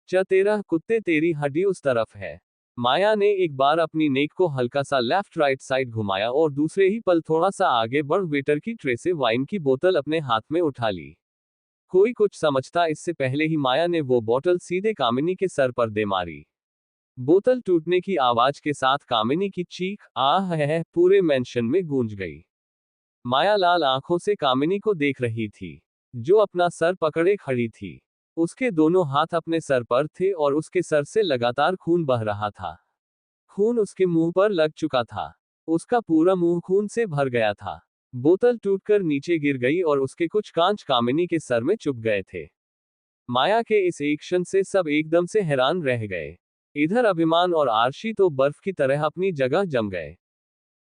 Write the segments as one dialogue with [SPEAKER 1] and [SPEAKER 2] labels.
[SPEAKER 1] तेरा कुत्ते तेरी हड्डी उस तरफ है। माया ने एक बार अपनी नेक को हल्का सा लेफ्ट राइट साइड घुमाया और दूसरे ही पल थोड़ा सा आगे बढ़ वेटर की ट्रे से वाइन की बोतल अपने हाथ में उठा ली। कोई कुछ समझता इससे पहले ही माया ने वो बोतल सीधे कामिनी के सर पर दे मारी। बोतल टूटने की आवाज के साथ कामिनी की चीख आह है पूरे मेंशन में गूंज गई। माया लाल आंखों से कामिनी को देख रही थी, जो अपना सर पकड़े खड़ी थी। उसके दोनों हाथ अपने सर पर थे और उसके सर से लगातार खून बह रहा था। खून उसके मुंह पर लग चुका था। उसका पूरा मुंह खून से भर गया था। बोतल टूटकर नीचे गिर गई और उसके कुछ कांच कामिनी के सर में चुभ गए थे। माया के इस एक्शन से सब एकदम से हैरान रह गए। इधर अभिमान और आरशी तो बर्फ की तरह अपनी जगह जम गए।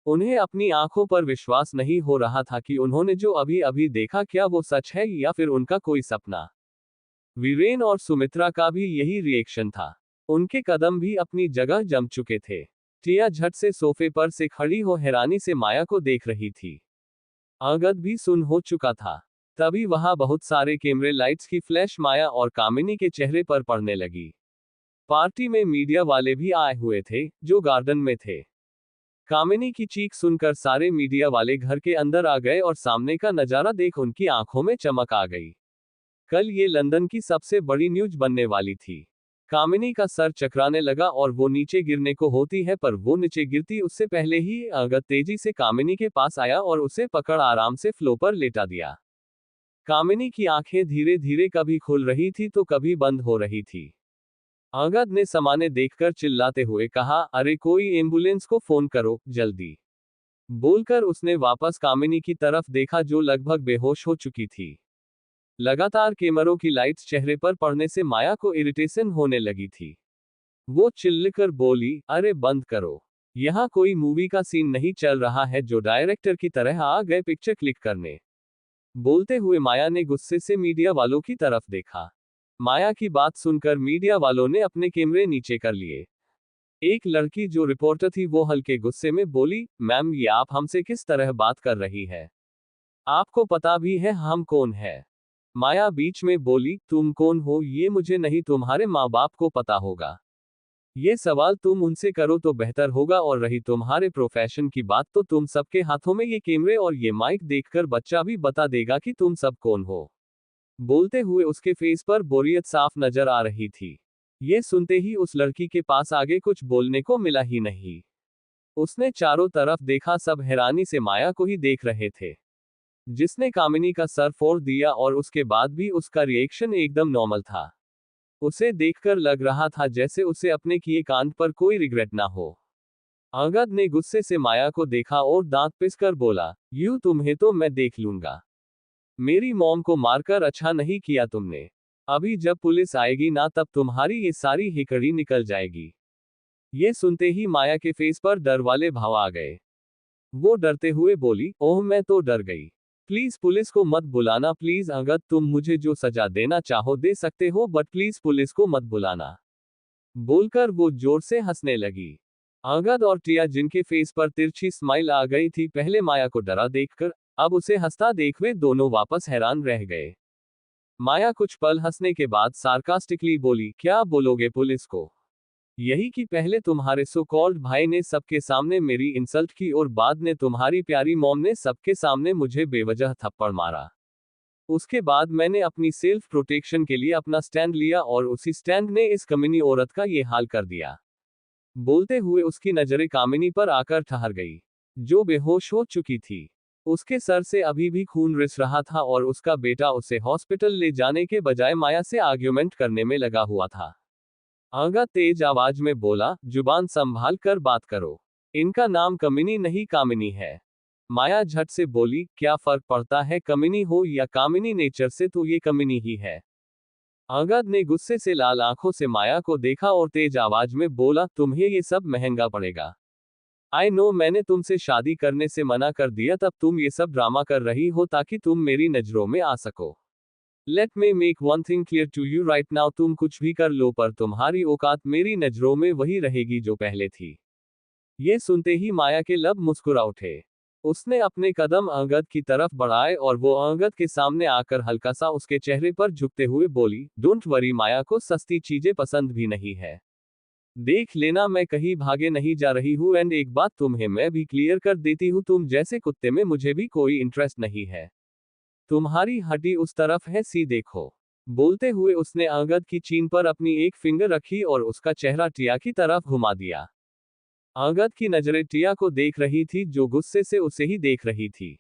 [SPEAKER 1] उन्हें अपनी आंखों पर विश्वास नहीं हो रहा था कि उन्होंने जो अभी अभी देखा क्या वो सच है या फिर उनका कोई सपना। वीरेन और सुमित्रा का भी यही रिएक्शन था। उनके कदम भी अपनी जगह जम चुके थे। टिया झट से सोफे पर से खड़ी हो हैरानी से माया को देख रही थी। अंगद भी सुन हो चुका था। तभी वहां बहुत सारे कैमरे लाइट्स की फ्लैश माया और कामिनी के चेहरे पर पड़ने लगी। पार्टी में मीडिया वाले भी आए हुए थे, जो गार्डन में थे। कामिनी की चीख सुनकर सारे मीडिया वाले घर के अंदर आ गए और सामने का नजारा देख उनकी आंखों में चमक आ गई। कल ये लंदन की सबसे बड़ी न्यूज बनने वाली थी। कामिनी का सर चकराने लगा और वो नीचे गिरने को होती है, पर वो नीचे गिरती उससे पहले ही अंगद तेजी से कामिनी के पास आया और उसे पकड़ आराम से फ्लो पर लेटा दिया। कामिनी की आंखें धीरे धीरे कभी खुल रही थी तो कभी बंद हो रही थी। अंगद ने सामने देखकर चिल्लाते हुए कहा, अरे कोई एम्बुलेंस को फोन करो, जल्दी। बोलकर उसने वापस कामिनी की तरफ देखा जो लगभग बेहोश हो चुकी थी। लगातार कैमरों की लाइट्स चेहरे पर पड़ने से माया को इरिटेशन होने लगी थी। वो चिल्लाकर बोली, अरे बंद करो। यहाँ कोई मूवी का सीन नहीं चल रहा है जो डायरेक्टर की तरह आ गए पिक्चर क्लिक करने। बोलते हुए माया ने गुस्से से मीडिया वालों की तरफ देखा। माया की बात सुनकर मीडिया वालों ने अपने कैमरे नीचे कर लिए। एक लड़की जो रिपोर्टर थी वो हल्के गुस्से में बोली, मैम ये आप हमसे किस तरह बात कर रही है? आपको पता भी है हम कौन है? माया बीच में बोली, तुम कौन हो ये मुझे नहीं, तुम्हारे माँ बाप को पता होगा। ये सवाल तुम उनसे करो तो बेहतर होगा, और रही तुम्हारे प्रोफेशन की बात तो तुम सबके हाथों में ये कैमरे और ये माइक देखकर बच्चा भी बता देगा कि तुम सब कौन हो। बोलते हुए उसके फेस पर बोरियत साफ नजर आ रही थी। ये सुनते ही उस लड़की के पास आगे कुछ बोलने को मिला ही नहीं। उसने चारों तरफ देखा, सब हैरानी से माया को ही देख रहे थे, जिसने कामिनी का सर फोड़ दिया, और उसके बाद भी उसका रिएक्शन एकदम नॉर्मल था। उसे देखकर लग रहा था जैसे उसे अपने किए कांड पर कोई रिग्रेट ना हो। अंगद ने गुस्से से माया को देखा और दांत पिसकर बोला, यूं तुम्हें तो मैं देख लूंगा। मेरी मॉम को मारकर अच्छा नहीं किया तुमने। अभी जब पुलिस आएगी ना तब तुम्हारी ये सारी हिकड़ी निकल जाएगी। ये सुनते ही माया के फेस पर डर वाले भाव आ गए। वो डरते हुए बोली, ओह मैं तो डर गई। प्लीज पुलिस को मत बुलाना प्लीज अंगद, तुम मुझे जो सजा देना चाहो दे सकते हो, बट प्लीज पुलिस को मत बुलाना। बोलकर वो जोर से हंसने लगी। अंगद और टिया जिनके फेस पर तिरछी स्माइल आ गई थी पहले माया को डरा देखकर, अब उसे हंसता देख वे दोनों वापस हैरान रह गए। माया कुछ पल हंसने के बाद सार्कास्टिकली बोली, क्या बोलोगे पुलिस को? यही कि पहले तुम्हारे सो कॉल्ड भाई ने सबके सामने मेरी इंसल्ट की और बाद में तुम्हारी प्यारी मॉम ने सबके सामने मुझे बेवजह थप्पड़ मारा। उसके बाद मैंने अपनी सेल्फ प्रोटेक्शन के लिए अपना स्टैंड लिया और उसी स्टैंड ने इस कमीनी औरत का ये हाल कर दिया। बोलते हुए उसकी नजरें कामिनी पर आकर ठहर गई, जो बेहोश हो चुकी थी। उसके सर से अभी भी खून रिस रहा था और उसका बेटा उसे हॉस्पिटल ले जाने के बजाय माया से आर्ग्यूमेंट करने में लगा हुआ था। अंगद तेज आवाज में बोला, जुबान संभाल कर बात करो। इनका नाम कमिनी नहीं कामिनी है। माया झट से बोली, क्या फर्क पड़ता है कमिनी हो या कामिनी, नेचर से तो ये कमिनी ही है। अंगद ने गुस्से से लाल आंखों से माया को देखा और तेज आवाज में बोला, तुम्हें ये सब महंगा पड़ेगा। आई नो मैंने तुमसे शादी करने से मना कर दिया, तब तुम ये सब ड्रामा कर रही हो ताकि तुम मेरी नजरों में आ सको। Let me make one thing clear to you right now, तुम कुछ भी कर लो पर तुम्हारी औकात मेरी नजरों में वही रहेगी जो पहले थी। ये सुनते ही माया के लब मुस्कुरा उठे। उसने अपने कदम अंगद की तरफ बढ़ाए और वो अंगद के सामने आकर हल्का सा उसके चेहरे पर झुकते हुए बोली, डोंट वरी, माया को सस्ती चीजें पसंद भी नहीं है। देख लेना, मैं कहीं भागे नहीं जा रही हूँ, एंड एक बात तुम्हें मैं भी क्लियर कर देती हूँ, तुम जैसे कुत्ते में मुझे भी कोई इंटरेस्ट नहीं है। तुम्हारी हड्डी उस तरफ है, सी देखो। बोलते हुए उसने अंगद की चीन पर अपनी एक फिंगर रखी और उसका चेहरा टिया की तरफ घुमा दिया। अंगद की नजरें टिया को देख रही थी, जो गुस्से से उसे ही देख रही थी।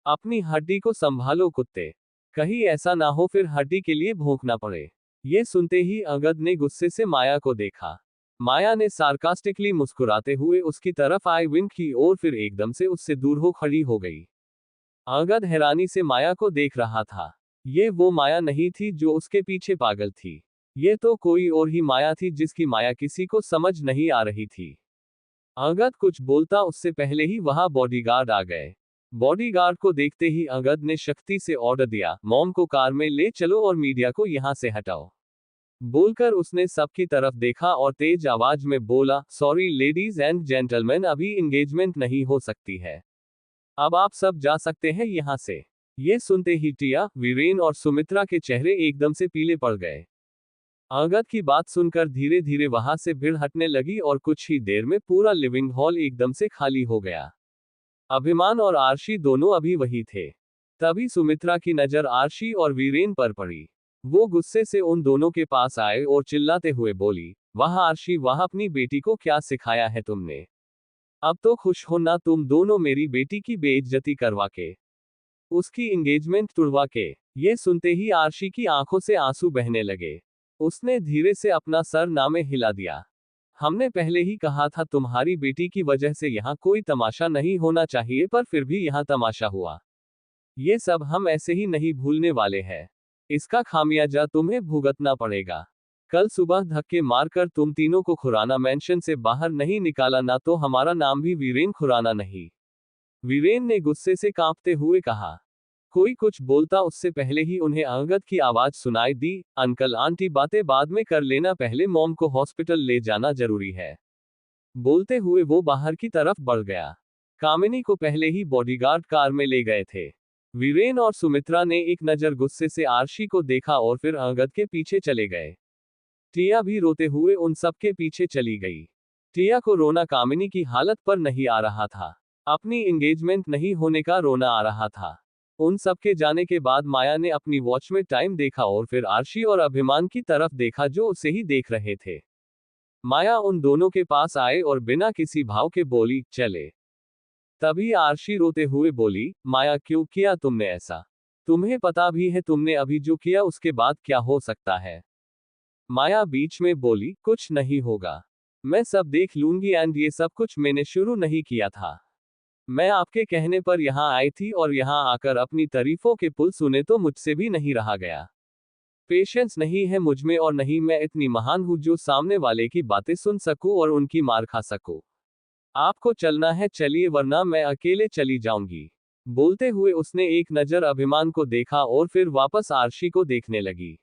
[SPEAKER 1] अपनी हड्डी को संभालो कुत्ते, कहीं ऐसा ना हो फिर हड्डी के लिए भौंकना पड़े। ये सुनते ही अंगद ने गुस्से से माया को देखा। माया ने सार्कास्टिकली मुस्कुराते हुए उसकी तरफ आई विंक की और फिर एकदम से उससे दूर हो खड़ी हो गई। अंगद हैरानी से माया को देख रहा था। ये वो माया नहीं थी जो उसके पीछे पागल थी। ये तो कोई और ही माया थी जिसकी माया किसी को समझ नहीं आ रही थी। अंगद कुछ बोलता उससे पहले ही वहां बॉडीगार्ड आ गए। बॉडीगार्ड को देखते ही अंगद ने शक्ति से ऑर्डर दिया, मॉम को कार में ले चलो और मीडिया को यहां से हटाओ। बोलकर उसने सबकी तरफ देखा और तेज आवाज में बोला, सॉरी लेडीज एंड जेंटलमैन, अभी एंगेजमेंट नहीं हो सकती है। अब आप सब जा सकते हैं यहां से। ये सुनते ही टिया, वीरेन और सुमित्रा के चेहरे एकदम से पीले पड़ गए। अंगद की बात सुनकर धीरे धीरे वहां से भीड़ हटने लगी और कुछ ही देर में पूरा लिविंग हॉल एकदम से खाली हो गया। अभिमान और आरशी दोनों अभी वही थे। तभी सुमित्रा की नजर आरशी और वीरेन पर पड़ी। वो गुस्से से उन दोनों के पास आए और चिल्लाते हुए बोली, वाह आरशी वाह, अपनी बेटी को क्या सिखाया है तुमने। अब तो खुश हो ना तुम दोनों मेरी बेटी की बेइज्जती करवा के, उसकी एंगेजमेंट तुड़वा के। ये सुनते ही आरशी की आंखों से आंसू बहने लगे। उसने धीरे से अपना सर नामे हिला दिया। हमने पहले ही कहा था तुम्हारी बेटी की वजह से यहाँ कोई तमाशा नहीं होना चाहिए, पर फिर भी यहाँ तमाशा हुआ। ये सब हम ऐसे ही नहीं भूलने वाले हैं। इसका खामियाजा तुम्हें भुगतना पड़ेगा। कल सुबह धक्के मारकर तुम तीनों को खुराना मेंशन से बाहर नहीं निकाला ना तो हमारा नाम भी वीरेन खुराना नहीं। वीरेन ने गुस्से से कांपते हुए कहा। कोई कुछ बोलता उससे पहले ही उन्हें अंगद की आवाज सुनाई दी, अंकल आंटी बातें बाद में कर लेना, पहले मॉम को हॉस्पिटल ले जाना जरूरी है। बोलते हुए वो बाहर की तरफ बढ़ गया। कामिनी को पहले ही बॉडीगार्ड कार में ले गए थे। वीरेन और सुमित्रा ने एक नजर गुस्से से आरशी को देखा और फिर अंगद के पीछे चले गए। टिया भी रोते हुए उन सबके पीछे चली गई। टिया को रोना कामिनी की हालत पर नहीं आ रहा था, अपनी एंगेजमेंट नहीं होने का रोना आ रहा था। उन सबके जाने के बाद माया ने अपनी वॉच में टाइम देखा और फिर आरशी और अभिमान की तरफ देखा जो उसे ही देख रहे थे। माया उन दोनों के पास आए और बिना किसी भाव के बोली, चले। तभी आरशी रोते हुए बोली, माया क्यों किया तुमने ऐसा? तुम्हें पता भी है तुमने अभी जो किया उसके बाद क्या हो सकता है? माया बीच में बोली, कुछ नहीं होगा, मैं सब देख लूंगी, एंड ये सब कुछ मैंने शुरू नहीं किया था। मैं आपके कहने पर यहाँ आई थी और यहाँ आकर अपनी तारीफों के पुल सुने तो मुझसे भी नहीं रहा गया। पेशेंस नहीं है मुझमें और नहीं मैं इतनी महान हूँ जो सामने वाले की बातें सुन सकूं और उनकी मार खा सकूं। आपको चलना है चलिए, वरना मैं अकेले चली जाऊंगी। बोलते हुए उसने एक नजर अभिमान को देखा और फिर वापस आरशी को देखने लगी।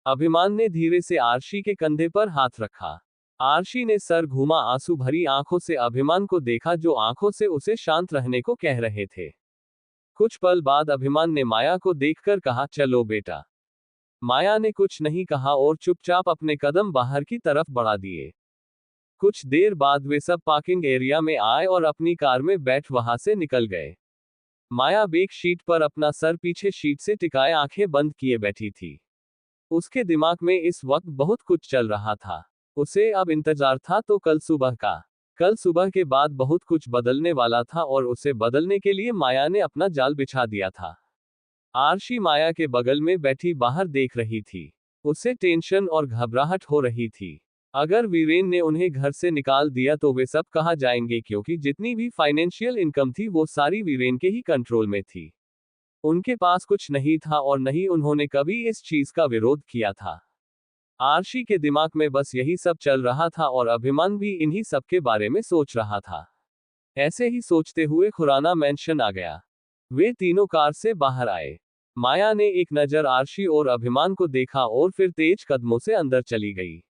[SPEAKER 1] अभिमान ने धीरे से आरशी के कंधे पर हाथ रखा। आरशी ने सर घुमा, आंसू भरी आंखों से अभिमान को देखा जो आंखों से उसे शांत रहने को कह रहे थे। कुछ पल बाद अभिमान ने माया को देखकर कहा, चलो बेटा। माया ने कुछ नहीं कहा और चुपचाप अपने कदम बाहर की तरफ बढ़ा दिए। कुछ देर बाद वे सब पार्किंग एरिया में आए और अपनी कार में बैठ वहां से निकल गए। माया बैक सीट पर अपना सर पीछे सीट से टिकाए आंखें बंद किए बैठी थी। उसके दिमाग में इस वक्त बहुत कुछ चल रहा था। उसे अब इंतजार था तो कल सुबह का। कल सुबह के बाद बहुत कुछ बदलने वाला था और उसे बदलने के लिए माया ने अपना जाल बिछा दिया था। आरशी माया के बगल में बैठी बाहर देख रही थी। उसे टेंशन और घबराहट हो रही थी। अगर वीरेन ने उन्हें घर से निकाल दिया तो वे सब कहाँ जाएंगे, क्योंकि जितनी भी फाइनेंशियल इनकम थी वो सारी वीरेन के ही कंट्रोल में थी। उनके पास कुछ नहीं था और नहीं उन्होंने कभी इस चीज का विरोध किया था। आरशी के दिमाग में बस यही सब चल रहा था और अभिमान भी इन्हीं सब के बारे में सोच रहा था। ऐसे ही सोचते हुए खुराना मेंशन आ गया। वे तीनों कार से बाहर आए। माया ने एक नजर आरशी और अभिमान को देखा और फिर तेज कदमों से अंदर चली गई।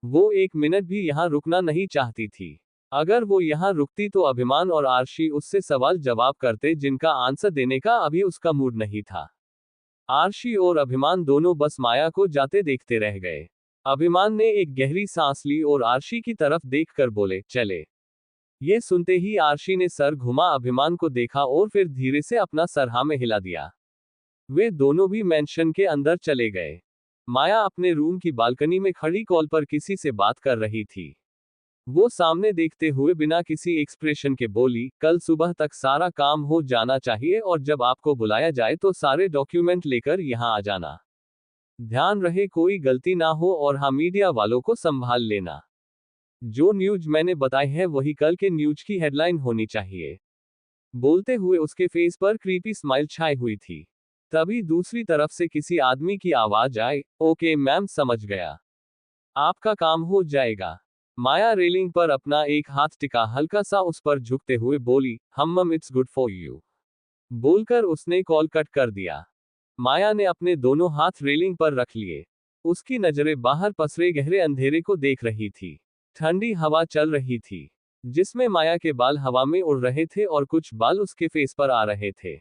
[SPEAKER 1] वो एक मिनट भी यहाँ रुकना नहीं चाहती थी। अगर वो यहाँ रुकती तो अभिमान और आरशी उससे सवाल जवाब करते जिनका आंसर देने का अभी उसका मूड नहीं था। आरशी और अभिमान दोनों बस माया को जाते देखते रह गए। अभिमान ने एक गहरी सांस ली और आरशी की तरफ देखकर बोले, चले। ये सुनते ही आरशी ने सर घुमा, अभिमान को देखा और फिर धीरे से अपना सर हाँ में हिला दिया। वे दोनों भी मेंशन के अंदर चले गए। माया अपने रूम की बालकनी में खड़ी कॉल पर किसी से बात कर रही थी। वो सामने देखते हुए बिना किसी एक्सप्रेशन के बोली, कल सुबह तक सारा काम हो जाना चाहिए और जब आपको बुलाया जाए तो सारे डॉक्यूमेंट लेकर यहाँ आ जाना। ध्यान रहे कोई गलती ना हो और हाँ, मीडिया वालों को संभाल लेना। जो न्यूज मैंने बताई है वही कल के न्यूज की हेडलाइन होनी चाहिए। बोलते हुए उसके फेस पर क्रीपी स्माइल छाई हुई थी। तभी दूसरी तरफ से किसी आदमी की आवाज आई, ओके मैम, समझ गया, आपका काम हो जाएगा। माया रेलिंग पर अपना एक हाथ टिका, हल्का सा उस पर झुकते हुए बोली, मम इट्स गुड फॉर यू। बोलकर उसने कॉल कट कर दिया। माया ने अपने दोनों हाथ रेलिंग पर रख लिए। उसकी नजरें बाहर पसरे गहरे अंधेरे को देख रही थी। ठंडी हवा चल रही थी, जिसमें माया के बाल हवा में उड़ रहे थे और कुछ बाल उसके फेस पर आ रहे थे।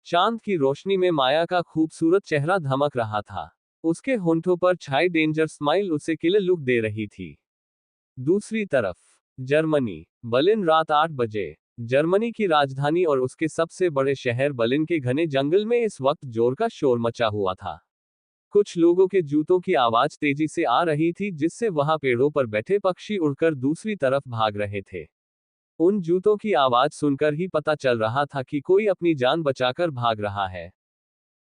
[SPEAKER 1] चांद की रोशनी में माया का खूबसूरत चेहरा धमक रहा था। उसके होंठों पर छाई डेंजर स्माइल उसे किलर लुक दे रही थी। दूसरी तरफ जर्मनी, बर्लिन, रात 8 बजे। जर्मनी की राजधानी और उसके सबसे बड़े शहर बर्लिन के घने जंगल में इस वक्त जोर का शोर मचा हुआ था। कुछ लोगों के जूतों की आवाज तेजी से आ रही थी, जिससे वहां पेड़ों पर बैठे पक्षी उड़कर दूसरी तरफ भाग रहे थे। उन जूतों की आवाज सुनकर ही पता चल रहा था कि कोई अपनी जान बचाकर भाग रहा है।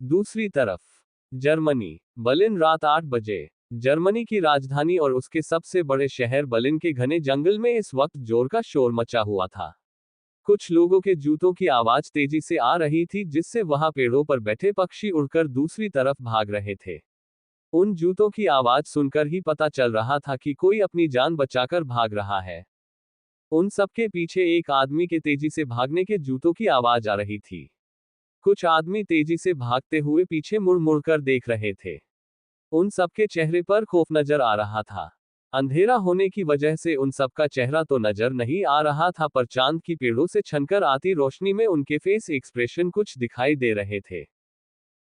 [SPEAKER 1] दूसरी तरफ जर्मनी, बर्लिन, रात 8 बजे। जर्मनी की राजधानी और उसके सबसे बड़े शहर बर्लिन के घने जंगल में इस वक्त जोर का शोर मचा हुआ था। कुछ लोगों के जूतों की आवाज तेजी से आ रही थी, जिससे वहां पेड़ों पर बैठे पक्षी उड़कर दूसरी तरफ भाग रहे थे। उन जूतों की आवाज सुनकर ही पता चल रहा था कि कोई अपनी जान बचाकर भाग रहा है। उन सबके पीछे एक आदमी के तेजी से भागने के जूतों की आवाज आ रही थी। कुछ आदमी तेजी से भागते हुए पीछे मुड़ मुड़कर देख रहे थे। उन सबके चेहरे पर खौफ नजर आ रहा था। अंधेरा होने की वजह से उन सबका चेहरा तो नजर नहीं आ रहा था, पर चांद की पेड़ों से छनकर आती रोशनी में उनके फेस एक्सप्रेशन कुछ दिखाई दे रहे थे।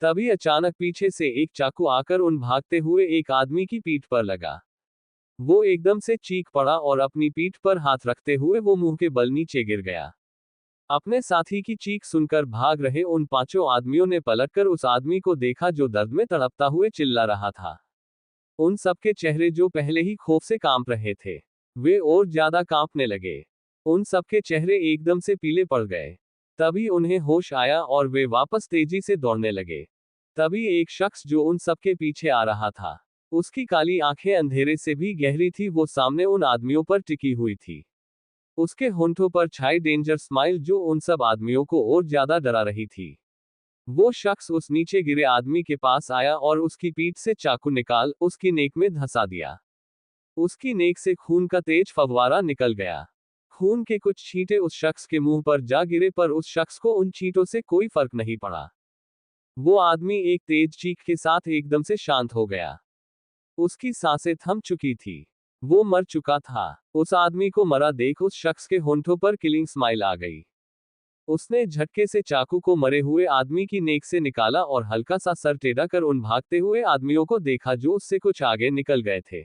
[SPEAKER 1] तभी अचानक पीछे से एक चाकू आकर उन भागते हुए एक आदमी की पीठ पर लगा। वो एकदम से चीख पड़ा और अपनी पीठ पर हाथ रखते हुए वो मुंह के बल नीचे गिर गया। अपने साथी की चीख सुनकर भाग रहे उन पांचों आदमियों ने पलटकर उस आदमी को देखा जो दर्द में तड़पता हुए चिल्ला रहा था। उन सबके चेहरे जो पहले ही खौफ से कांप रहे थे, वे और ज्यादा कांपने लगे। उन सबके चेहरे एकदम से पीले पड़ गए। तभी उन्हें होश आया और वे वापस तेजी से दौड़ने लगे। तभी एक शख्स जो उन सबके पीछे आ रहा था, उसकी काली आंखें अंधेरे से भी गहरी थी, वो सामने उन आदमियों पर टिकी हुई थी। उसके होंठों पर छाई डेंजर स्माइल जो उन सब आदमियों को और ज्यादा डरा रही थी। वो शख्स उस नीचे गिरे आदमी के पास आया और उसकी पीठ से चाकू निकाल उसकी नेक में धंसा दिया। उसकी नेक से खून का तेज फव्वारा निकल गया। खून के कुछ छींटे उस शख्स के मुंह पर जा गिरे, पर उस शख्स को उन छींटों से कोई फर्क नहीं पड़ा। वो आदमी एक तेज चीख के साथ एकदम से शांत हो गया। उसकी सांसें थम चुकी थी। वो मर चुका था। उस आदमी को मरा देख उस शख्स के होंठों पर किलिंग स्माइल आ गई। उसने झटके से चाकू को मरे हुए आदमी की नेक से निकाला और हल्का सा सर टेढ़ा कर उन भागते हुए आदमियों को देखा जो उससे कुछ आगे निकल गए थे।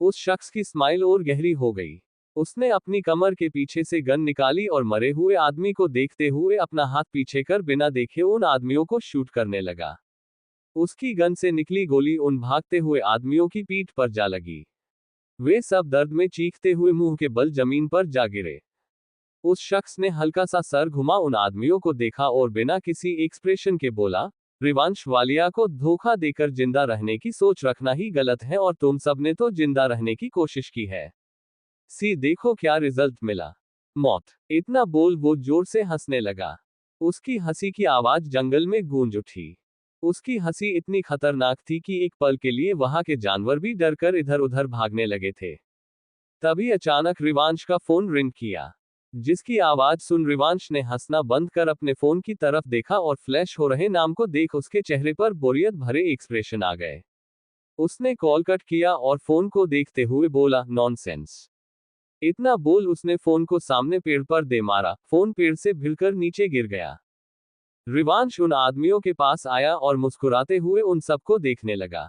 [SPEAKER 1] उस शख्स की स्माइल और गहरी हो गई। उसने अपनी कमर के पीछे से गन निकाली और मरे हुए आदमी को देखते हुए अपना हाथ पीछे कर बिना देखे उन आदमियों को शूट करने लगा। उसकी गन से निकली गोली उन भागते हुए आदमियों की पीठ पर जा लगी। वे सब दर्द में चीखते हुए मुंह के बल जमीन पर जा गिरे। उस शख्स ने हल्का सा सर घुमा, उन आदमियों को देखा और बिना किसी एक्सप्रेशन के बोला, रिवांश वालिया को धोखा देकर जिंदा रहने की सोच रखना ही गलत है और तुम सबने तो जिंदा रहने की कोशिश की है। देखो क्या रिजल्ट मिला, मौत। इतना बोल वो जोर से हंसने लगा। उसकी हंसी की आवाज जंगल में गूंज उठी। उसकी हंसी इतनी खतरनाक थी कि एक पल के लिए वहां के जानवर भी डरकर इधर उधर भागने लगे थे। तभी अचानक रिवांश का फोन रिंग किया, जिसकी आवाज सुन रिवांश ने हंसना बंद कर अपने फोन की तरफ देखा और फ्लैश हो रहे नाम को देख उसके चेहरे पर बोरियत भरे एक्सप्रेशन आ गए। उसने कॉल कट किया और फोन को देखते हुए बोला, नॉनसेंस। इतना बोल उसने फोन को सामने पेड़ पर दे मारा, फोन पेड़ से भिड़कर नीचे गिर गया। रिवांश उन आदमियों के पास आया और मुस्कुराते हुए उन सबको देखने लगा।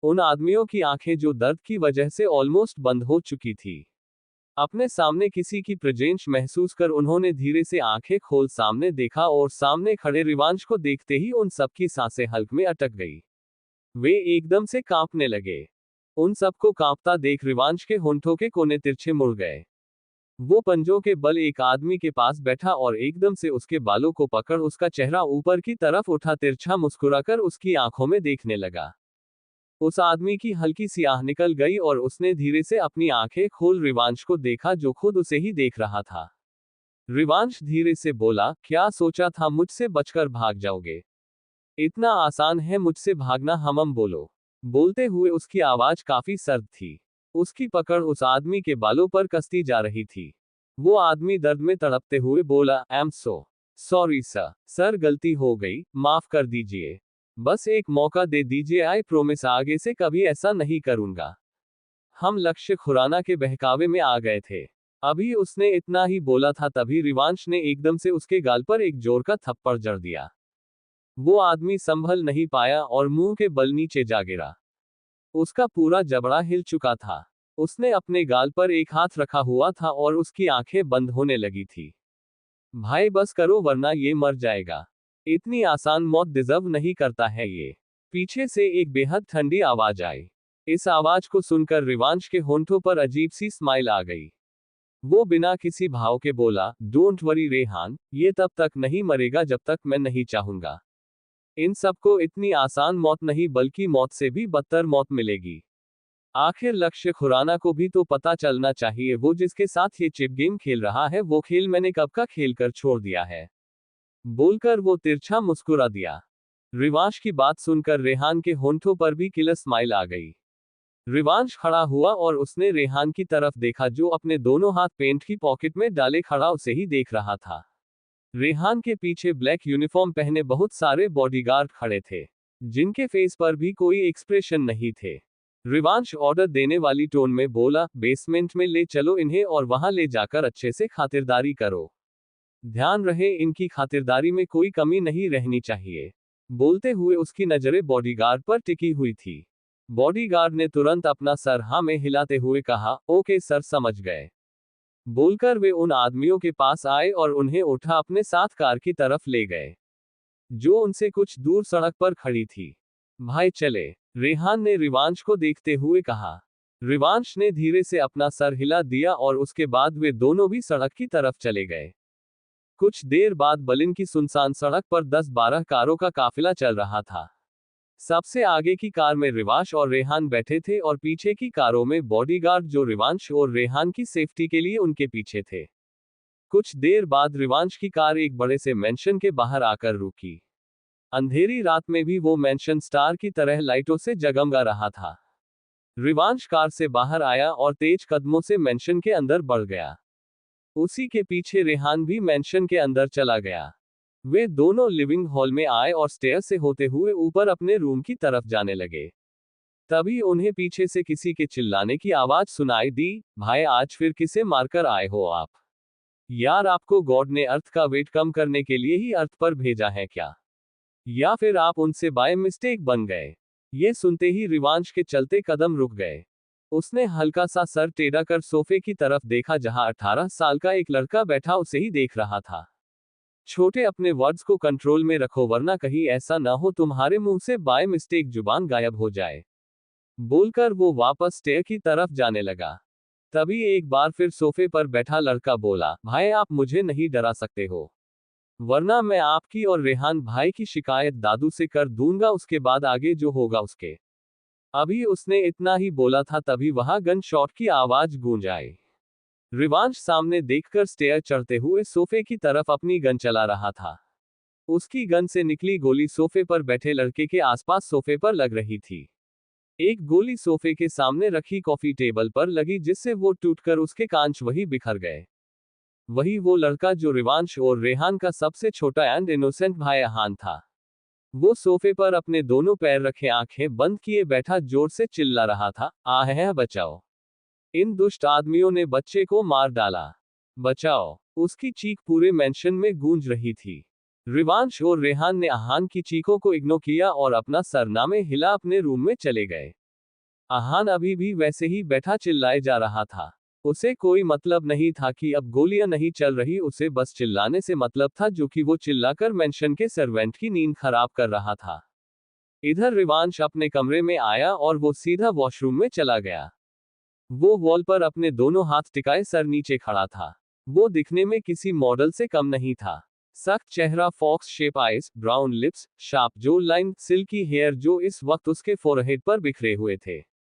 [SPEAKER 1] उन आदमियों की आंखें जो दर्द की वजह से ऑलमोस्ट बंद हो चुकी थी। अपने सामने किसी की प्रेजेंस महसूस कर उन्होंने धीरे से आंखें खोल सामने देखा और सामने खड़े रिवांश को देखते ही उन सबकी सांसें हल्क में अटक गई। वे एकदम से कांपने लगे। उन सबको कांपता देख रिवांश के होंठों के कोने तिरछे मुड़ गए। वो पंजों के बल एक आदमी के पास बैठा और एकदम से उसके बालों को पकड़ उसका चेहरा ऊपर की तरफ उठा तिरछा मुस्कुराकर उसकी आंखों में देखने लगा। उस आदमी की हल्की सी आह निकल गई और उसने धीरे से अपनी आंखें खोल रिवांश को देखा जो खुद उसे ही देख रहा था। रिवांश धीरे से बोला, क्या सोचा था मुझसे बचकर भाग जाओगे? इतना आसान है मुझसे भागना? हम बोलो। बोलते हुए उसकी आवाज काफी सर्द थी। उसकी पकड़ उस आदमी के बालों पर कसती जा रही थी। वो आदमी दर्द में तड़पते हुए बोला, I am so sorry sir. Sir गलती हो गई, माफ कर दीजिए। बस एक मौका दे दीजिए, आई प्रोमिस आगे से कभी ऐसा नहीं करूंगा। हम लक्ष्य खुराना के बहकावे में आ गए थे। अभी उसने इतना ही बोला था तभी रिवांश ने एकदम से उसके गाल पर एक जोर का थप्पड़ जड़ दिया। वो आदमी संभल नहीं पाया और मुंह के बल नीचे जा गिरा। उसका पूरा जबड़ा हिल चुका था। उसने अपने गाल पर एक हाथ रखा हुआ था और उसकी आंखें बंद होने लगी थी। भाई बस करो वरना ये मर जाएगा। इतनी आसान मौत डिजर्व नहीं करता है ये। पीछे से एक बेहद ठंडी आवाज आई। इस आवाज को सुनकर रिवांश के होंठों पर अजीब सी स्माइल आ गई। वो बिना किसी भाव के बोला, डोंट वरी रेहान, ये तब तक नहीं मरेगा जब तक मैं नहीं चाहूंगा। इन सबको इतनी आसान मौत नहीं बल्कि मौत से भी बदतर मौत मिलेगी। आखिर लक्ष्य खुराना को भी तो पता चलना चाहिए, वो जिसके साथ ये चिप गेम खेल रहा है वो खेल मैंने कब का खेल कर छोड़ दिया है। बोलकर वो तिरछा मुस्कुरा दिया। रिवांश की बात सुनकर रेहान के होंठों पर भी किलर स्माइल आ गई। रिवांश खड़ा हुआ और उसने रेहान की तरफ देखा जो अपने दोनों हाथ पेंट की पॉकेट में डाले खड़ा उसे ही देख रहा था। रेहान के पीछे ब्लैक यूनिफॉर्म पहने बहुत सारे बॉडीगार्ड खड़े थे, जिनके फेस पर भी कोई एक्सप्रेशन नहीं थे। रिवांश ऑर्डर देने वाली टोन में बोला, बेसमेंट में ले चलो इन्हें और वहां ले जाकर अच्छे से खातिरदारी करो। ध्यान रहे इनकी खातिरदारी में कोई कमी नहीं रहनी चाहिए। बोलते हुए उसकी नजरें बॉडीगार्ड पर टिकी हुई थी। बॉडीगार्ड ने तुरंत अपना सर हाँ में हिलाते हुए कहा, ओके सर समझ गए। बोलकर वे उन आदमियों के पास आए और उन्हें उठा अपने साथ कार की तरफ ले गए, जो उनसे कुछ दूर सड़क पर खड़ी थी। भाई चले, रेहान ने रिवांश को देखते हुए कहा। रिवांश ने धीरे से अपना सर हिला दिया और उसके बाद वे दोनों भी सड़क की तरफ चले गए। कुछ देर बाद बलिन की सुनसान सड़क पर 10-12 कारों का काफिला चल रहा था। सबसे आगे की कार में रिवांश और रेहान बैठे थे और पीछे की कारों में बॉडीगार्ड जो रिवांश और रेहान की सेफ्टी के लिए उनके पीछे थे। कुछ देर बाद रिवांश की कार एक बड़े से मेंशन के बाहर आकर रुकी। अंधेरी रात में भी वो मेंशन स्टार की तरह लाइटों से जगमगा रहा था। रिवांश कार से बाहर आया और तेज कदमों से मेंशन के अंदर बढ़ गया। उसी के पीछे रेहान भी मेंशन के अंदर चला गया। वे दोनों लिविंग हॉल में आए और स्टेयर से होते हुए ऊपर अपने रूम की तरफ जाने लगे। तभी उन्हें पीछे से किसी के चिल्लाने की आवाज सुनाई दी, भाई आज फिर किसे मारकर आए हो आप? यार आपको गॉड ने अर्थ का वेट कम करने के लिए ही अर्थ पर भेजा है क्या? या फिर आप उनसे बाय मिस्टेक बन गए? ये सुनते ही रिवांश के चलते कदम रुक गए। उसने हल्का सा सर टेढ़ा कर सोफे की तरफ देखा जहां 18 साल का एक लड़का बैठा उसे ही देख रहा था। छोटे अपने वर्ड्स को कंट्रोल में रखो वरना कहीं ऐसा ना हो तुम्हारे मुंह से बाय मिस्टेक जुबान गायब हो जाए। बोलकर वो वापस स्टेयर की तरफ जाने लगा। तभी एक बार फिर सोफे पर बैठा लड़का बोला, भाई आप मुझे नहीं डरा सकते हो, वरना मैं आपकी और रेहान भाई की शिकायत दादू से कर दूंगा, उसके बाद आगे जो होगा उसके। अभी उसने इतना ही बोला था तभी वहां गन शॉट की आवाज गूंज आई। रिवांश सामने देखकर स्टेयर चढ़ते हुए सोफे की तरफ अपनी गन चला रहा था। उसकी गन से निकली गोली सोफे पर बैठे लड़के के आसपास सोफे पर लग रही थी। एक गोली सोफे के सामने रखी कॉफी टेबल पर लगी जिससे वो टूटकर उसके कांच वही बिखर गए। वही वो लड़का जो रिवांश और रेहान का सबसे छोटा एंड इनोसेंट भाई अहान था। वो सोफे पर अपने दोनों पैर रखे आंखें बंद किए बैठा जोर से चिल्ला रहा था, आहे बचाओ। इन दुष्ट आदमियों ने बच्चे को मार डाला। बचाओ! उसकी चीख पूरे मेंशन में गूंज रही थी। रिवांश और रेहान ने आहान की चीखों को इग्नोर किया और अपना सरनामे हिला अपने रूम में चले गए। आहान अभी भी वैसे ही बैठा चिल्लाए जा रहा था। उसे कोई मतलब नहीं था कि अब गोलियां नहीं चल रही, उसे बस चिल्लाने से मतलब था, जो कि वो चिल्लाकर मेंशन के सर्वेंट की नींद खराब कर रहा था। इधर रिवांश अपने कमरे में आया और वो सीधा वॉशरूम में चला गया। वो वॉल पर अपने दोनों हाथ टिकाए सर नीचे खड़ा था। वो दिखने में किसी मॉडल से कम नहीं था। सख्त चेहरा, fox shape eyes, brown lips, sharp jawline, silky hair जो इस वक्त उसके फोरहेड पर बिखरे हुए थे।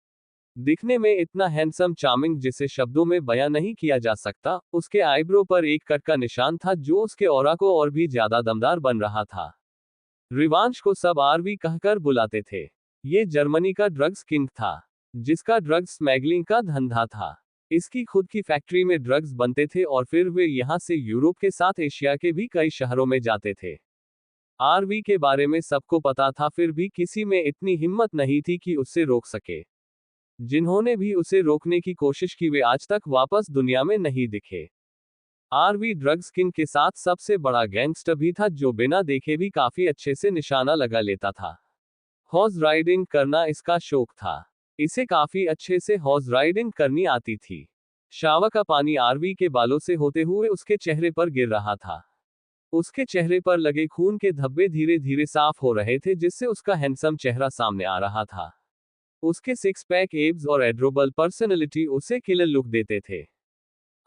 [SPEAKER 1] दिखने में इतना हैंडसम, चार्मिंग जिसे शब्दों में बयां नहीं किया जा सकता। उसके आईब्रो पर एक कट का निशान था जो उसके ऑरा को और भी ज्यादा दमदार बन रहा था। रिवांश को सब आरवी कहकर बुलाते थे। ये जर्मनी का ड्रग्स किंग था, जिसका ड्रग्स स्मगलिंग का धंधा था। इसकी खुद की फैक्ट्री में ड्रग्स बनते थे और फिर वे यहां से यूरोप के साथ एशिया के भी कई शहरों में जाते थे। आरवी के बारे में सबको पता था, फिर भी किसी में इतनी हिम्मत नहीं थी कि उससे रोक सके। जिन्होंने भी उसे रोकने की कोशिश की वे आज तक वापस दुनिया में नहीं दिखे। आरवी ड्रग्स किंग के साथ सबसे बड़ा गैंगस्टर भी था, जो बिना देखे भी काफी अच्छे से निशाना लगा लेता था। हॉर्स राइडिंग करना इसका शौक था। इसे काफी अच्छे से हॉर्स राइडिंग करनी आती थी। शावर का पानी आरवी के बालों से होते हुए उसके चेहरे पर गिर रहा था। उसके चेहरे पर लगे खून के धब्बे धीरे धीरे साफ हो रहे थे, जिससे उसका हैंडसम चेहरा सामने आ रहा था। उसके सिक्स पैक एब्स और एड्रोबल पर्सनैलिटी उसे किलर लुक देते थे।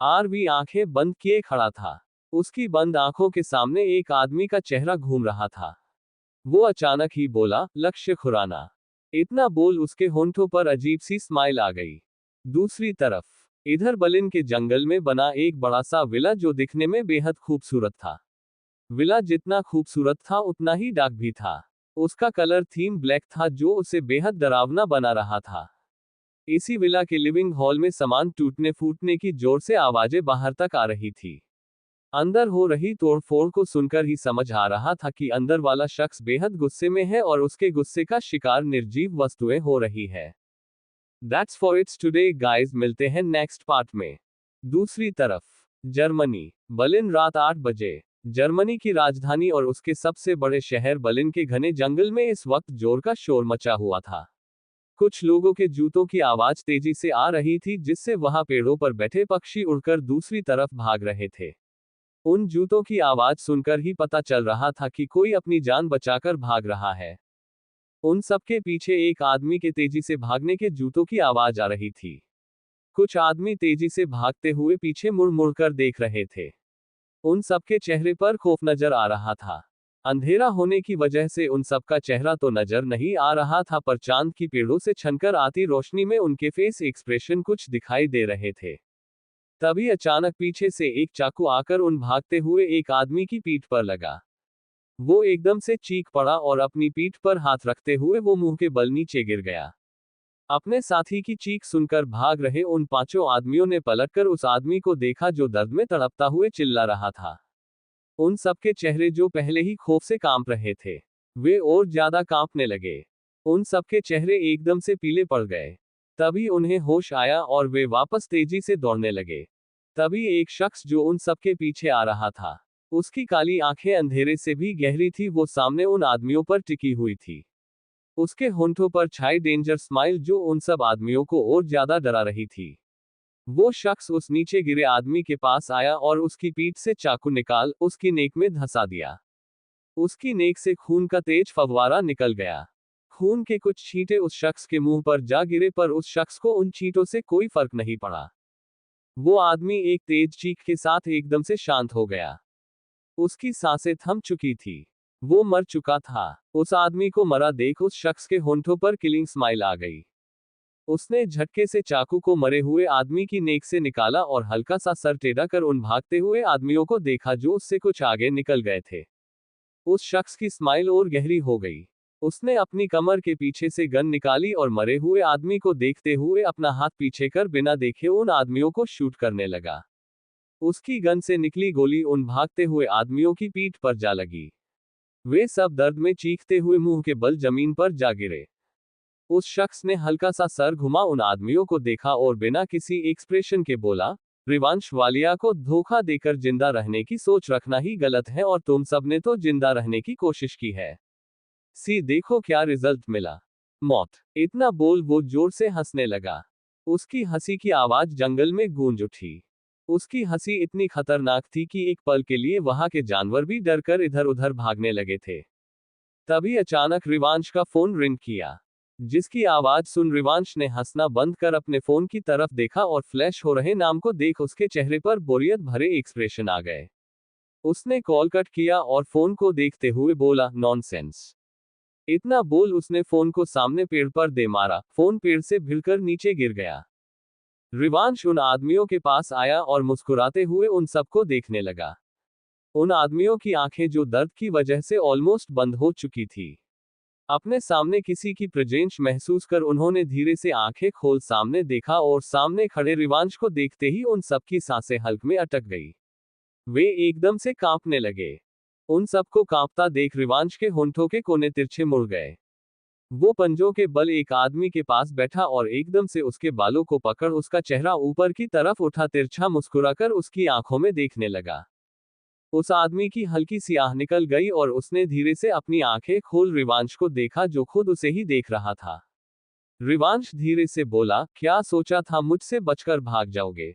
[SPEAKER 1] आरवी आंखें बंद किए खड़ा था। उसकी बंद आंखों के सामने एक आदमी का चेहरा घूम रहा था। वो अचानक ही बोला, लक्ष्य खुराना। इतना बोल उसके होंठों पर अजीब सी स्माइल आ गई। दूसरी तरफ इधर बलिन के जंगल में बना एक बड़ा सा विला, जो दिखने में बेहद खूबसूरत था। विला जितना खूबसूरत था उतना ही डार्क भी था। उसका कलर थीम ब्लैक था, जो उसे बेहद डरावना बना रहा था। इसी विला के लिविंग हॉल में सामान टूटने फूटने की जोर से आवाजें बाहर तक आ रही थी। अंदर हो रही तोड़फोड़ को सुनकर ही समझ आ रहा था कि अंदर वाला शख्स बेहद गुस्से में है और उसके गुस्से का शिकार निर्जीव वस्तुएं हो रही है। That's for it's today guys, मिलते हैं नेक्स्ट पार्ट में। दूसरी तरफ जर्मनी, बर्लिन रात 8 बजे। जर्मनी की राजधानी और उसके सबसे बड़े शहर बर्लिन के घने जंगल में इस वक्त जोर का शोर मचा हुआ था। कुछ लोगों के जूतों की आवाज तेजी से आ रही थी, जिससे वहां पेड़ों पर बैठे पक्षी उड़कर दूसरी तरफ भाग रहे थे। उन जूतों की आवाज सुनकर ही पता चल रहा था कि कोई अपनी जान बचाकर भाग रहा है। उन सबके पीछे एक आदमी के तेजी से भागने के जूतों की आवाज आ रही थी। कुछ आदमी तेजी से भागते हुए पीछे मुड़ मुड़कर देख रहे थे। उन सबके चेहरे पर खौफ नजर आ रहा था। अंधेरा होने की वजह से उन सबका चेहरा तो नजर नहीं आ रहा था, पर चांद की पेड़ों से छनकर आती रोशनी में उनके फेस एक्सप्रेशन कुछ दिखाई दे रहे थे। तभी अचानक पीछे से एक चाकू आकर उन भागते हुए एक आदमी की पीठ पर लगा। वो एकदम से चीख पड़ा और अपनी पीठ पर हाथ रखते हुए वो मुंह के बल नीचे गिर गया। अपने साथी की चीख सुनकर भाग रहे उन पांचों आदमियों ने पलटकर उस आदमी को देखा, जो दर्द में तड़पता हुए चिल्ला रहा था। उन सबके चेहरे, जो पहले ही खौफ से कांप रहे थे, वे और ज्यादा कांपने लगे। उन सबके चेहरे एकदम से पीले पड़ गए। तभी उन्हें होश आया और वे वापस तेजी से दौड़ने लगे। तभी एक शख्स जो उन सबके पीछे आ रहा था, उसकी काली आंखें अंधेरे से भी गहरी थी, वो सामने उन आदमियों पर टिकी हुई थी। उसके होंठों पर छाई डेंजर स्माइल, जो उन सब आदमियों को और ज्यादा डरा रही थी। वो शख्स उस नीचे गिरे आदमी के पास आया और उसकी पीठ से चाकू निकाल उसकी नेक में धंसा दिया। उसकी नेक से खून का तेज फव्वारा निकल गया। खून के कुछ छींटे उस शख्स के मुंह पर जा गिरे, पर उस शख्स को उन छींटों से कोई फर्क नहीं पड़ा। वो आदमी एक तेज चीख के साथ एकदम से शांत हो गया। उसकी सांसें थम चुकी थी। वो मर चुका था। उस आदमी को मरा देख उस शख्स के होंठों पर किलिंग स्माइल आ गई। उसने झटके से चाकू को मरे हुए आदमी की नेक से निकाला और हल्का सा सर टेढ़ा कर उन भागते हुए आदमियों को देखा, जो उससे कुछ आगे निकल गए थे। उस शख्स की स्माइल और गहरी हो गई। उसने अपनी कमर के पीछे से गन निकाली और मरे हुए आदमी को देखते हुए अपना हाथ पीछे कर बिना देखे उन आदमियों को शूट करने लगा। उसकी गन से निकली गोली उन भागते हुए आदमियों की पीठ पर जा लगी। वे सब दर्द में चीखते हुए मुंह के बल जमीन पर जा गिरे। उस शख्स ने हल्का सा सर घुमा उन आदमियों को देखा और बिना किसी एक्सप्रेशन के बोला, रिवांश वालिया को धोखा देकर जिंदा रहने की सोच रखना ही गलत है और तुम सबने तो जिंदा रहने की कोशिश की है। देखो क्या रिजल्ट मिला। मौत। इतना बोल वो जोर से हंसने लगा। उसकी हंसी की आवाज जंगल में गूंज उठी। उसकी हंसी इतनी खतरनाक थी कि एक पल के लिए वहां के जानवर भी डरकर इधर उधर भागने लगे थे। तभी अचानक रिवांश का फोन रिंग किया। जिसकी आवाज सुन रिवांश ने हंसना बंद कर अपने फोन की तरफ देखा और फ्लैश हो रहे नाम को देख उसके चेहरे पर बोरियत भरे एक्सप्रेशन आ गए। उसने कॉल कट किया और फोन को देखते हुए बोला, नॉनसेंस। इतना बोल उसने फोन को सामने पेड़ पर दे मारा। फोन पेड़ से भिड़कर नीचे गिर गया। रिवांश उन आदमियों के पास आया और मुस्कुराते हुए उन सबको देखने लगा। उन आदमियों की आंखें जो दर्द की वजह से ऑलमोस्ट बंद हो चुकी थी। अपने सामने किसी की प्रेजेंस महसूस कर उन्होंने धीरे से आंखें खोल सामने देखा और सामने खड़े रिवांश को देखते ही उन सबकी सांसें हल्क में अटक गई। वे एकदम से कांपने लगे। उन सबको कांपता देख रिवांश के होंठों के कोने तिरछे मुड़ गए। वो पंजों के बल एक आदमी के पास बैठा और एकदम से उसके बालों को पकड़ उसका चेहरा ऊपर की तरफ उठा तिरछा मुस्कुराकर उसकी आंखों में देखने लगा। उस आदमी की हल्की सी आह निकल गई और उसने धीरे से अपनी आंखें खोल रिवांश को देखा जो खुद उसे ही देख रहा था। रिवांश धीरे से बोला, क्या सोचा था मुझसे बचकर भाग जाओगे?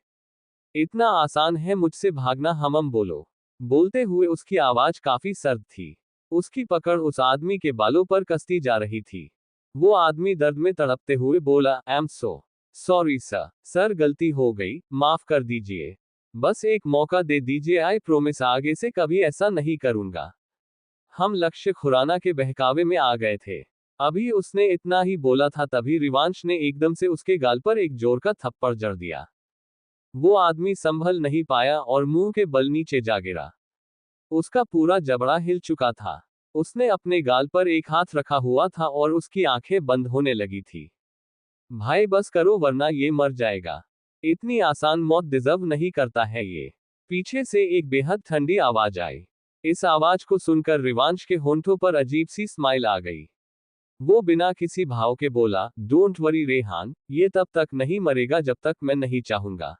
[SPEAKER 1] इतना आसान है मुझसे भागना? हम बोलो। बोलते हुए उसकी आवाज काफी सर्द थी। उसकी पकड़ उस आदमी के बालों पर कसती जा रही थी। वो आदमी दर्द में तड़पते हुए बोला, I am so sorry sir. Sir गलती हो गई, माफ कर दीजिए। बस एक मौका दे दीजिए, आई प्रोमिस आगे से कभी ऐसा नहीं करूंगा। हम लक्ष्य खुराना के बहकावे में आ गए थे। अभी उसने इतना ही बोला था तभी रिवांश ने एकदम से उसके गाल पर एक जोर का थप्पड़ जड़ दिया। वो आदमी संभल नहीं पाया और मुंह के बल नीचे जा गिरा। उसका पूरा जबड़ा हिल चुका था। उसने अपने गाल पर एक हाथ रखा हुआ था और उसकी आंखें बंद होने लगी थी। भाई बस करो वरना ये मर जाएगा। इतनी आसान मौत डिजर्व नहीं करता है ये। पीछे से एक बेहद ठंडी आवाज आई। इस आवाज को सुनकर रिवांश के होंठों पर अजीब सी स्माइल आ गई। वो बिना किसी भाव के बोला, डोंट वरी रेहान, ये तब तक नहीं मरेगा जब तक मैं नहीं चाहूंगा।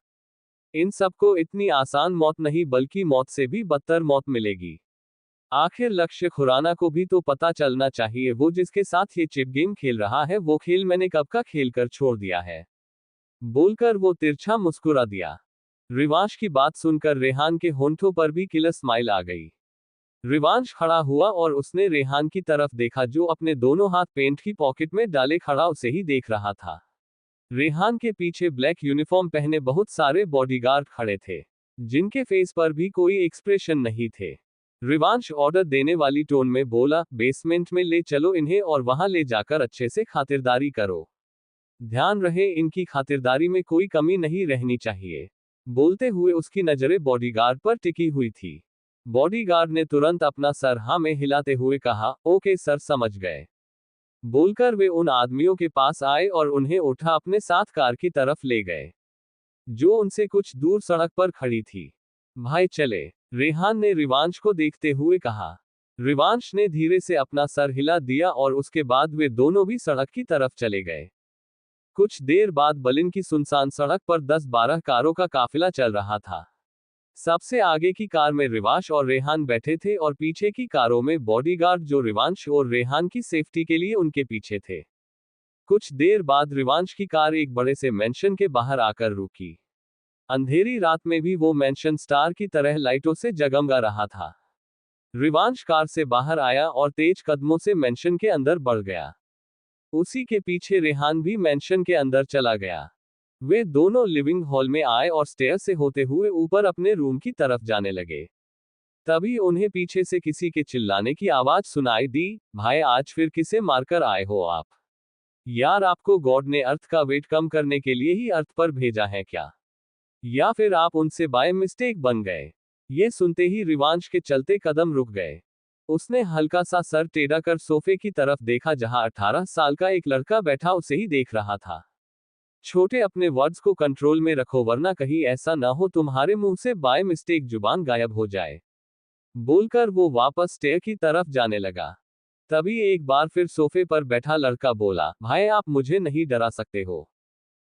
[SPEAKER 1] इन सबको इतनी आसान मौत नहीं बल्कि मौत से भी बदतर मौत मिलेगी। आखिर लक्ष्य खुराना को भी तो पता चलना चाहिए, वो जिसके साथ ये चिप गेम खेल रहा है वो खेल मैंने कब का खेल कर छोड़ दिया है। बोलकर वो तिरछा मुस्कुरा दिया। रिवांश की बात सुनकर रेहान के होंठों पर भी किलर स्माइल आ गई। रिवांश खड़ा हुआ और उसने रेहान की तरफ देखा जो अपने दोनों हाथ पेंट की पॉकेट में डाले खड़ा उसे ही देख रहा था। रेहान के पीछे ब्लैक यूनिफॉर्म पहने बहुत सारे बॉडीगार्ड खड़े थे, जिनके फेस पर भी कोई एक्सप्रेशन नहीं थे। रिवांश ऑर्डर देने वाली टोन में बोला, बेसमेंट में ले चलो इन्हें और वहां ले जाकर अच्छे से खातिरदारी करो। ध्यान रहे इनकी खातिरदारी में कोई कमी नहीं रहनी चाहिए। बोलते हुए उसकी नजरें बॉडीगार्ड पर टिकी हुई थी। बॉडीगार्ड ने तुरंत अपना सर हाँ में हिलाते हुए कहा, ओके सर समझ गए। बोलकर वे उन आदमियों के पास आए और उन्हें उठा अपने साथ कार की तरफ ले गए, जो उनसे कुछ दूर सड़क पर खड़ी थी। भाई चले, रेहान ने रिवांश को देखते हुए कहा। रिवांश ने धीरे से अपना सर हिला दिया और उसके बाद वे दोनों भी सड़क की तरफ चले गए। कुछ देर बाद बलिन की सुनसान सड़क पर 10-12 कारों का काफिला चल रहा था। सबसे आगे की कार में रिवांश और रेहान बैठे थे और पीछे की कारों में बॉडीगार्ड जो रिवांश और रेहान की सेफ्टी के लिए उनके पीछे थे। कुछ देर बाद रिवांश की कार एक बड़े से मेंशन के बाहर आकर रुकी। अंधेरी रात में भी वो मेंशन स्टार की तरह लाइटों से जगमगा रहा था। रिवांश कार से बाहर आया और तेज कदमों से मेंशन के अंदर बढ़ गया। उसी के पीछे रेहान भी मेंशन के अंदर चला गया। वे दोनों लिविंग हॉल में आए और स्टेयर से होते हुए ऊपर अपने रूम की तरफ जाने लगे। तभी उन्हें पीछे से किसी के चिल्लाने की आवाज सुनाई दी, भाई आज फिर किसे मारकर आए हो आप? यार आपको गॉड ने अर्थ का वेट कम करने के लिए ही अर्थ पर भेजा है क्या? या फिर आप उनसे बाय मिस्टेक बन गए? ये सुनते ही रिवांश के चलते कदम रुक गए। उसने हल्का सा सर टेढ़ा कर सोफे की तरफ देखा जहां 18 साल का एक लड़का बैठा उसे ही देख रहा था। छोटे अपने वर्ड्स को कंट्रोल में रखो वरना कहीं ऐसा ना हो तुम्हारे मुंह से बाय मिस्टेक जुबान गायब हो जाए। बोलकर वो वापस स्टेयर की तरफ जाने लगा। तभी एक बार फिर सोफे पर बैठा लड़का बोला, भाई आप मुझे नहीं डरा सकते हो,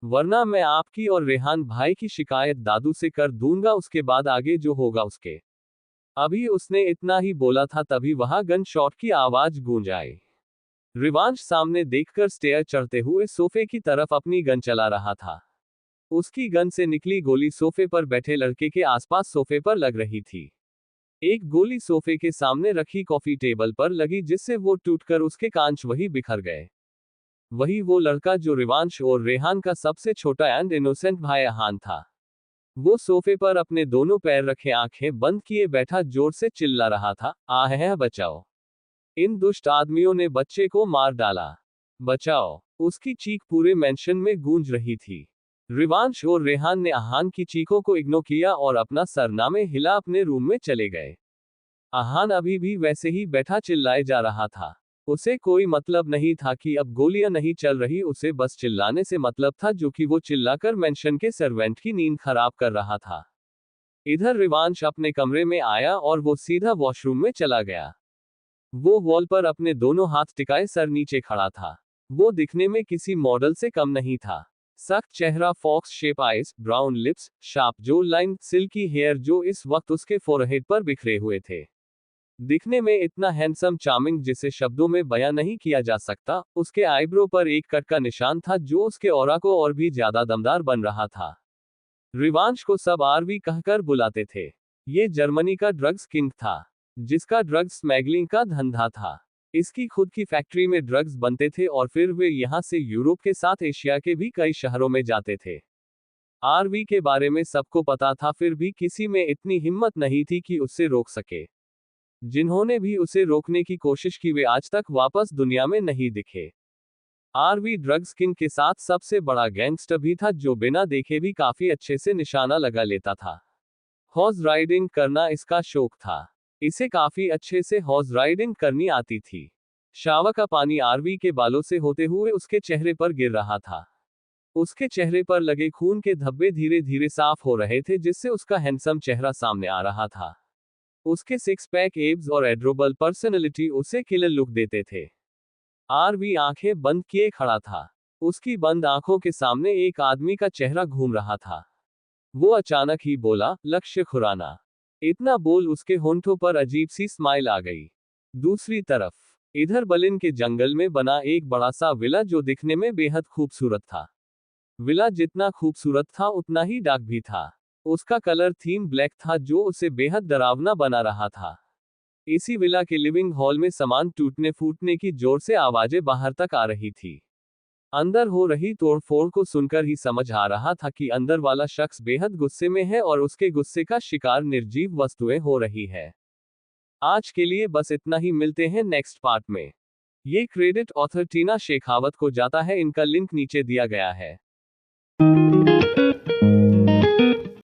[SPEAKER 1] वरना मैं आपकी और रेहान भाई की शिकायत दादू से कर दूंगा, उसके बाद आगे जो होगा उसके। अभी उसने इतना ही बोला था तभी वहां गन शॉट की आवाज गूंज आई। रिवांश सामने देखकर स्टेयर चढ़ते हुए सोफे की तरफ अपनी गन चला रहा था। उसकी गन से निकली गोली सोफे पर बैठे लड़के के आसपास सोफे पर लग रही थी। एक गोली सोफे के सामने रखी कॉफी टेबल पर लगी, जिससे वो टूटकर उसके कांच वही बिखर गए। वही वो लड़का जो रिवांश और रेहान का सबसे छोटा एंड इनोसेंट भाई अहान था। वो सोफे पर अपने दोनों पैर रखे आंखें बंद किए बैठा जोर से चिल्ला रहा था, आहे बचाओ, इन दुष्ट आदमियों ने बच्चे को मार डाला, बचाओ। उसकी चीख पूरे मेंशन में गूंज रही थी। रिवांश और रेहान ने अहान की चीखों को इग्नोर किया और अपना सरनामे हिला अपने रूम में चले गए। अहान अभी भी वैसे ही बैठा चिल्लाए जा रहा था। उसे कोई मतलब नहीं था कि अब गोलियां नहीं चल रही, उसे बस चिल्लाने से मतलब था, जो कि वो चिल्लाकर मेंशन के सर्वेंट की नींद खराब कर रहा था। इधर रिवांश अपने कमरे में आया और वो सीधा वॉशरूम में चला गया। वो वॉल पर अपने दोनों हाथ टिकाए सर नीचे खड़ा था। वो दिखने में किसी मॉडल से कम नहीं था। सख्त चेहरा, fox shape eyes, brown lips, sharp jawline, silky hair जो इस वक्त उसके फोरहेड पर बिखरे हुए थे। दिखने में इतना हैंडसम, चार्मिंग जिसे शब्दों में बयां नहीं किया जा सकता। उसके आईब्रो पर एक कट का निशान था जो उसके ऑरा को और भी ज्यादा दमदार बन रहा था। रिवांश को सब आरवी कहकर बुलाते थे। ये जर्मनी का ड्रग्स किंग था, जिसका ड्रग्स स्मगलिंग का धंधा था। इसकी खुद की फैक्ट्री में ड्रग्स बनते थे और फिर वे यहां से यूरोप के साथ एशिया के भी कई शहरों में जाते थे। आरवी के बारे में सबको पता था, फिर भी किसी में इतनी हिम्मत नहीं थी कि उससे रोक सके। जिन्होंने भी उसे रोकने की कोशिश की वे आज तक वापस दुनिया में नहीं दिखे। आरवी ड्रग्स किंग के साथ सबसे बड़ा गैंगस्टर भी था, जो बिना देखे भी काफी अच्छे से निशाना लगा लेता था। हॉर्स राइडिंग करना इसका शौक था। इसे काफी अच्छे से हॉर्स राइडिंग करनी आती थी। शावर का पानी आरवी के बालों से होते हुए उसके चेहरे पर गिर रहा था। उसके चेहरे पर लगे खून के धब्बे धीरे धीरे साफ हो रहे थे, जिससे उसका हैंडसम चेहरा सामने आ रहा था। उसके सिक्स पैक एब्स और एड्रोबल पर्सनैलिटी उसे किलर लुक देते थे। आरवी आंखें बंद किए खड़ा था। उसकी बंद आंखों के सामने एक आदमी का चेहरा घूम रहा था। वो अचानक ही बोला, लक्ष्य खुराना। इतना बोल उसके होंठों पर अजीब सी स्माइल आ गई। दूसरी तरफ इधर बलिन के जंगल में बना एक बड़ा सा विला, जो दिखने में बेहद खूबसूरत था। विला जितना खूबसूरत था उतना ही डार्क भी था। उसका कलर थीम ब्लैक था, जो उसे बेहद डरावना बना रहा था। इसी विला के लिविंग हॉल में सामान टूटने फूटने की जोर से आवाजें बाहर तक आ रही थी। अंदर हो रही तोड़फोड़ को सुनकर ही समझ आ रहा था कि अंदर वाला शख्स बेहद गुस्से में है और उसके गुस्से का शिकार निर्जीव वस्तुएं हो रही है। आज के लिए बस इतना ही, मिलते हैं नेक्स्ट पार्ट में। ये क्रेडिट ऑथर टीना शेखावत को जाता है, इनका लिंक नीचे दिया गया है।